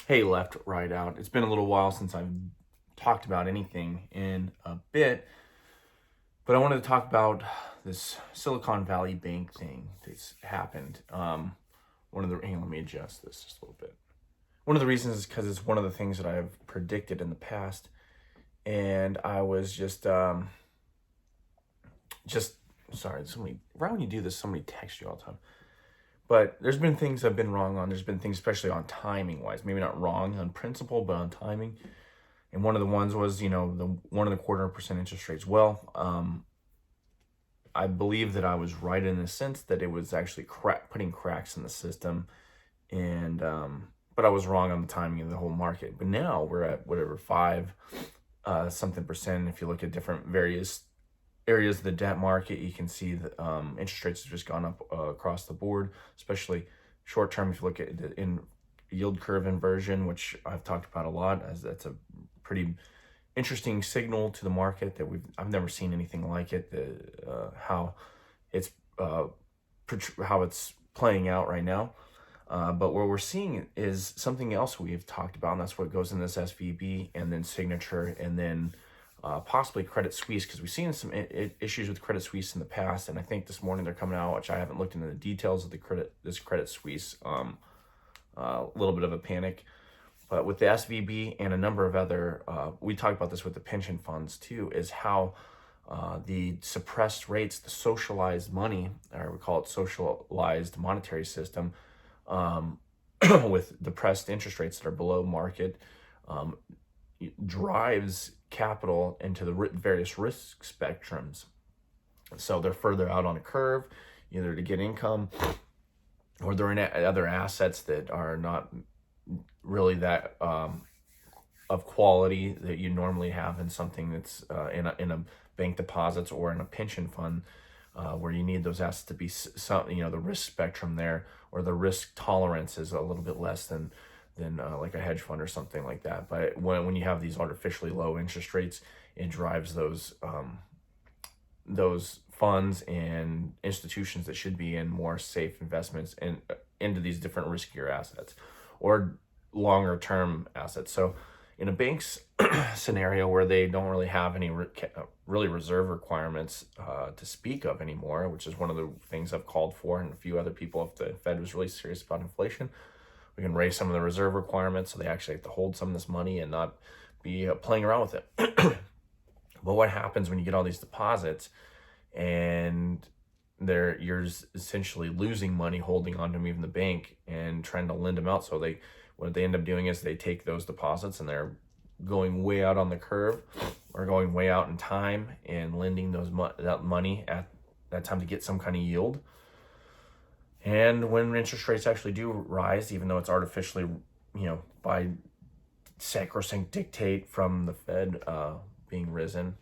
Hey, left, right, out. It's been a little while since I've talked about anything in a bit, but I wanted to talk about this Silicon Valley Bank thing that's happened. Hang on, let me adjust this just a little bit. One of the reasons is because it's one of the things that I've predicted in the past, and I was just sorry. Somebody right when you do this, somebody texts you all the time. But there's been things I've been wrong on. There's been things, especially on timing wise, maybe not wrong on principle, but on timing. And one of the ones was, the 1.25% interest rates. Well, I believe that I was right in the sense that it was actually putting cracks in the system, and but I was wrong on the timing of the whole market. But now we're at whatever five something percent. If you look at different various areas of the debt market, you can see that interest rates have just gone up across the board, especially short term. If you look at the in yield curve inversion, which I've talked about a lot, as that's a pretty interesting signal to the market that I've never seen anything like it. How it's uh, how it's playing out right now. But what we're seeing is something else we've talked about, and that's what goes in this SVB and then Signature and then possibly Credit Suisse, because we've seen some issues with Credit Suisse in the past, and I think this morning they're coming out, which I haven't looked into the details of this Credit Suisse. A little bit of a panic. But with the SVB and a number of other, we talked about this with the pension funds too, is how the suppressed rates, the socialized money, or we call it socialized monetary system, with depressed interest rates that are below market, um, drives capital into the various risk spectrums. So they're further out on a curve, either to get income or they're in other assets that are not really that of quality that you normally have in something that's in a bank deposits or in a pension fund, where you need those assets to be some, the risk spectrum there, or the risk tolerance is a little bit less than like a hedge fund or something like that. But when you have these artificially low interest rates, it drives those funds and institutions that should be in more safe investments and into these different riskier assets or longer term assets. So in a bank's scenario where they don't really have any really reserve requirements to speak of anymore, which is one of the things I've called for, and a few other people, if the Fed was really serious about inflation, we can raise some of the reserve requirements so they actually have to hold some of this money and not be playing around with it. But what happens when you get all these deposits and you're essentially losing money holding on to them, even the bank, and trying to lend them out? So what they end up doing is they take those deposits and they're going way out on the curve or going way out in time and lending that money at that time to get some kind of yield. And when interest rates actually do rise, even though it's artificially, by sacrosanct dictate from the Fed being risen,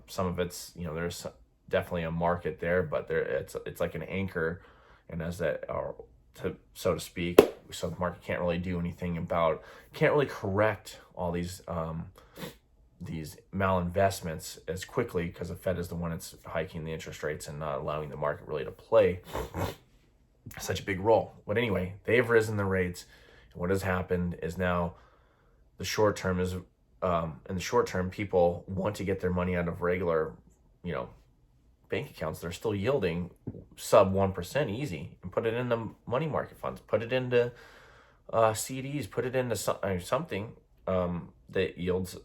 some of it's, there's definitely a market there, but it's like an anchor, and as that, so to speak, so the market can't really do anything can't really correct all these malinvestments as quickly, because the Fed is the one that's hiking the interest rates and not allowing the market really to play such a big role. But anyway, they've risen the rates, and what has happened is now the short term is in the short term, people want to get their money out of regular, bank accounts. They're still yielding sub 1% easy, and put it in the money market funds, put it into CDs, put it into something that yields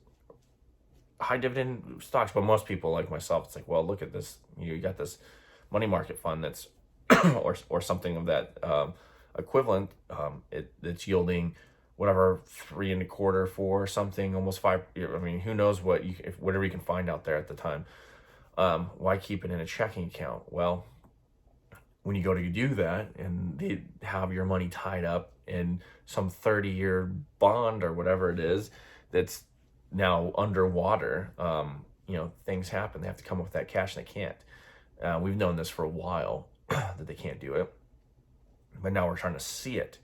high dividend stocks. But most people like myself, it's like, well, look at this. You got this money market fund that's or something of that equivalent. It's yielding whatever 3.25, 4, something, almost 5. I mean, who knows whatever you can find out there at the time. Why keep it in a checking account? Well, when you go to do that and they have your money tied up in some 30-year bond or whatever it is that's now underwater, things happen. They have to come up with that cash, and they can't. We've known this for a while that they can't do it, but now we're trying to see it.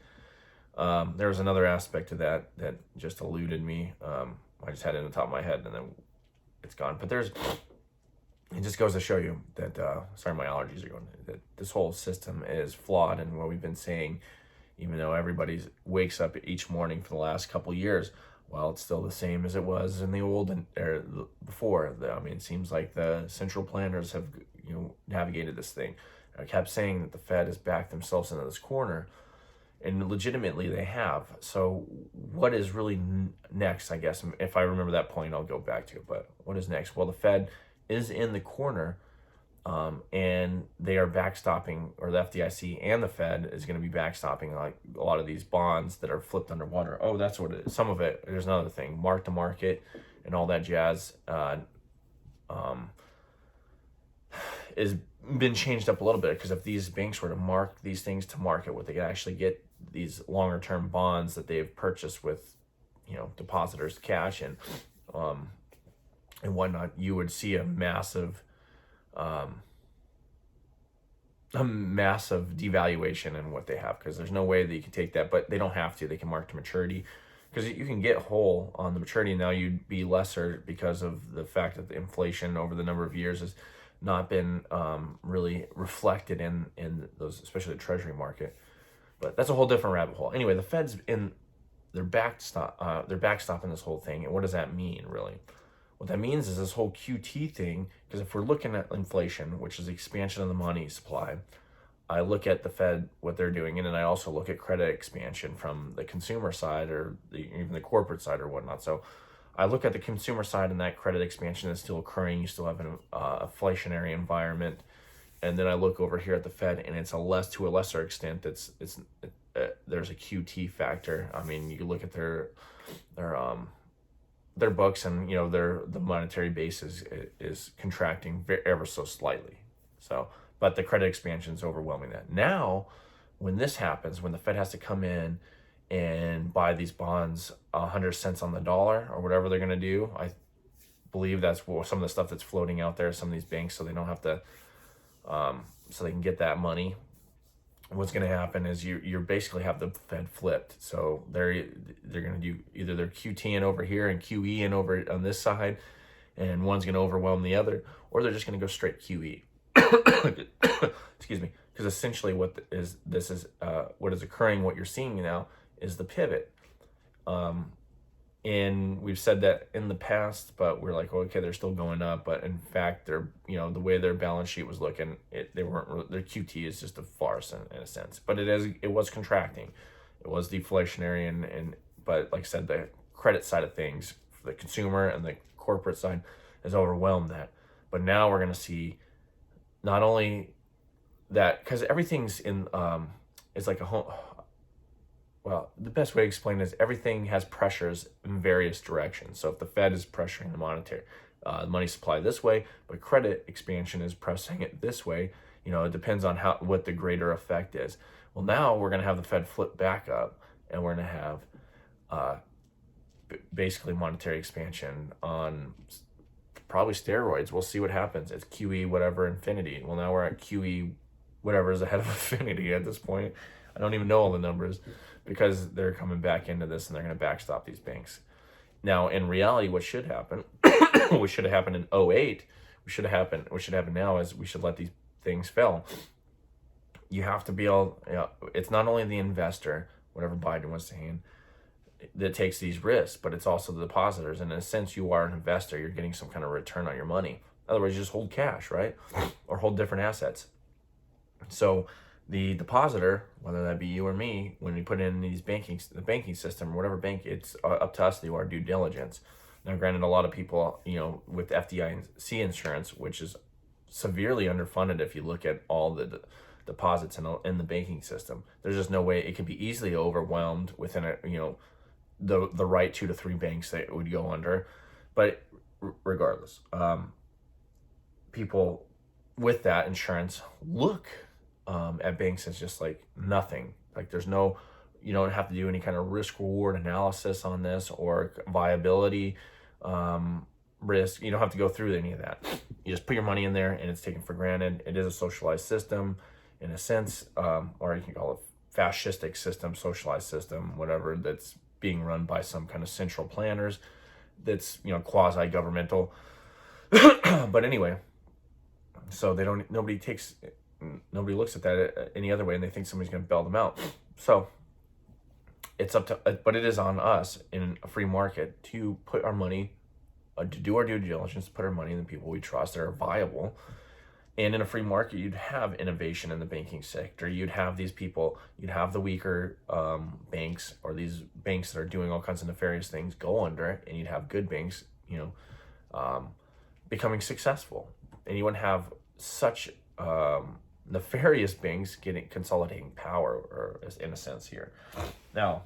There was another aspect to that just eluded me. I just had it in the top of my head and then it's gone. But it just goes to show you that, sorry, my allergies are going, that this whole system is flawed. And what we've been saying even though everybody wakes up each morning for the last couple years. Well, it's still the same as it was in the before. I mean, it seems like the central planners have navigated this thing. I kept saying that the Fed has backed themselves into this corner, and legitimately they have. So what is really next? I guess if I remember that point, I'll go back to it. But what is next? Well, the Fed is in the corner. And they are backstopping, or the FDIC and the Fed is going to be backstopping like a lot of these bonds that are flipped underwater. Oh, that's what it is. Some of it, there's another thing, mark to market and all that jazz is been changed up a little bit, because if these banks were to mark these things to market, what they could actually get these longer term bonds that they've purchased with depositors cash and whatnot, you would see a massive devaluation in what they have, because there's no way that you can take that, but they don't have to. They can mark to maturity, because you can get whole on the maturity. Now you'd be lesser because of the fact that the inflation over the number of years has not been really reflected in those, especially the treasury market. But that's a whole different rabbit hole. Anyway, the Fed's in they're backstopping this whole thing. And what does that mean, really? What that means is this whole QT thing, because if we're looking at inflation, which is the expansion of the money supply, I look at the Fed, what they're doing, and then I also look at credit expansion from the consumer side, or even the corporate side or whatnot. So I look at the consumer side, and that credit expansion is still occurring. You still have an inflationary environment. And then I look over here at the Fed, and it's to a lesser extent, there's a QT factor. I mean, you look at their books, and the monetary base is contracting ever so slightly. So, but the credit expansion is overwhelming that. Now, when this happens, when the Fed has to come in and buy these bonds 100 cents on the dollar or whatever they're going to do, I believe that's some of the stuff that's floating out there, some of these banks, so they don't have to, so they can get that money. What's going to happen is you basically have the Fed flipped. So they're going to do either they're QTing over here and QEing over on this side, and one's going to overwhelm the other, or they're just going to go straight QE. Excuse me, because essentially what is occurring, what you're seeing now is the pivot. And we've said that in the past, but we're like, okay, they're still going up. But in fact, they're, the way their balance sheet was looking, their QT is just a farce in a sense. But it was contracting. It was deflationary. But like I said, the credit side of things, for the consumer and the corporate side, has overwhelmed that. But now we're going to see not only that, because everything's it's like a home. Well, the best way to explain it is everything has pressures in various directions. So if the Fed is pressuring the money supply this way, but credit expansion is pressing it this way, it depends on what the greater effect is. Well, now we're going to have the Fed flip back up, and we're going to have basically monetary expansion on probably steroids. We'll see what happens. It's QE whatever infinity. Well, now we're at QE whatever is ahead of infinity at this point. I don't even know all the numbers, because they're coming back into this and they're going to backstop these banks. Now, in reality, what should happen, what should have happened in 2008, what should happen now is we should let these things fail. You have to be it's not only the investor, whatever Biden wants to hand, that takes these risks, but it's also the depositors. And in a sense, you are an investor. You're getting some kind of return on your money. Otherwise, you just hold cash, right? Or hold different assets. So the depositor, whether that be you or me, when we put in the banking system or whatever bank, it's up to us to do our due diligence. Now, granted, a lot of people, with FDIC insurance, which is severely underfunded if you look at all the deposits in the banking system, there's just no way. It could be easily overwhelmed within the right 2 to 3 banks that it would go under. But regardless, people with that insurance look at banks as just like nothing. Like there's no, you don't have to do any kind of risk reward analysis on this, or viability risk. You don't have to go through any of that. You just put your money in there, and it's taken for granted. It is a socialized system in a sense, or you can call it fascistic system, socialized system, whatever, that's being run by some kind of central planners that's quasi-governmental. But anyway, so nobody looks at that any other way, and they think somebody's going to bail them out. So it's up to, but it is on us in a free market to put our money, to do our due diligence, put our money in the people we trust that are viable. And in a free market, you'd have innovation in the banking sector. You'd have these people, you'd have the weaker banks, or these banks that are doing all kinds of nefarious things, go under, and you'd have good banks, becoming successful. And you wouldn't have such nefarious banks consolidating power, or in a sense here. Now,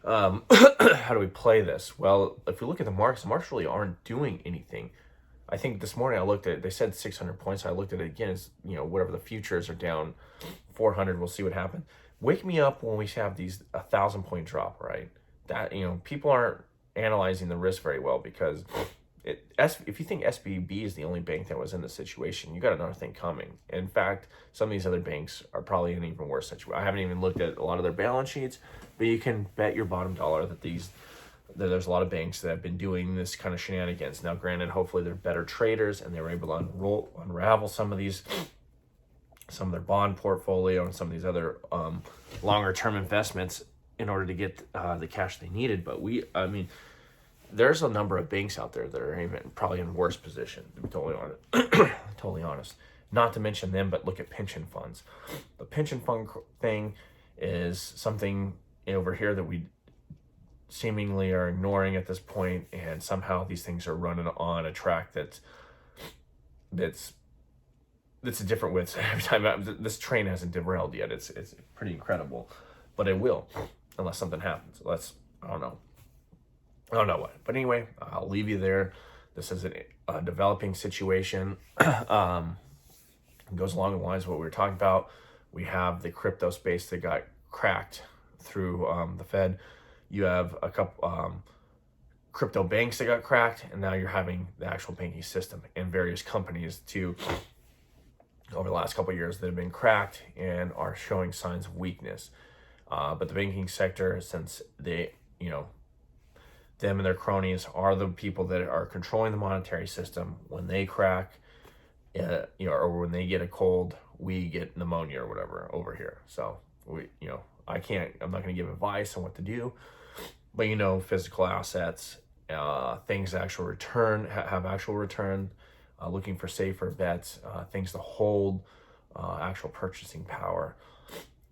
how do we play this? Well, if we look at the markets really aren't doing anything. I think this morning I looked at it, they said 600 points. I looked at it again. It's, whatever, the futures are down 400. We'll see what happens. Wake me up when we have these 1,000-point drop, right? That, people aren't analyzing the risk very well, because if you think SVB is the only bank that was in this situation, you got another thing coming. In fact, some of these other banks are probably in an even worse situation. I haven't even looked at a lot of their balance sheets, but you can bet your bottom dollar that there's a lot of banks that have been doing this kind of shenanigans. Now, granted, hopefully they're better traders and they were able to unravel some of their bond portfolio and some of these other longer term investments in order to get the cash they needed. But there's a number of banks out there that are even probably in worse position, to be totally honest. Totally honest. Not to mention them, but look at pension funds. The pension fund thing is something over here that we seemingly are ignoring at this point, and somehow these things are running on a track that's a different width every time. This train hasn't derailed yet. It's pretty incredible, but it will, unless something happens. I don't know what. But anyway, I'll leave you there. This is a developing situation. It goes along the lines of what we were talking about. We have the crypto space that got cracked through the Fed. You have a couple crypto banks that got cracked, and now you're having the actual banking system and various companies too, over the last couple of years, that have been cracked and are showing signs of weakness. But the banking sector, since they, them and their cronies are the people that are controlling the monetary system, when they crack, or when they get a cold, we get pneumonia or whatever over here. So I'm not going to give advice on what to do, but physical assets, things that actual return, have actual return, looking for safer bets, things to hold actual purchasing power,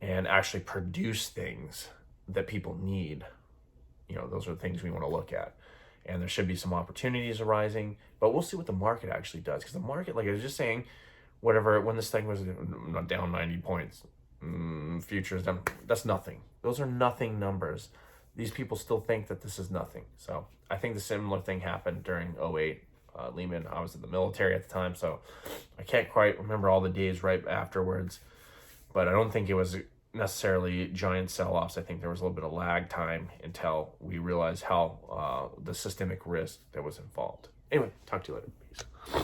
and actually produce things that people need. Those are the things we want to look at. And there should be some opportunities arising, but we'll see what the market actually does. Because the market, like I was just saying, when this thing was down 90 points, futures down, that's nothing. Those are nothing numbers. These people still think that this is nothing. So I think the similar thing happened during 2008, Lehman. I was in the military at the time, so I can't quite remember all the days right afterwards, but I don't think it was necessarily giant sell-offs. I think there was a little bit of lag time until we realized how the systemic risk that was involved. Anyway, talk to you later. Peace.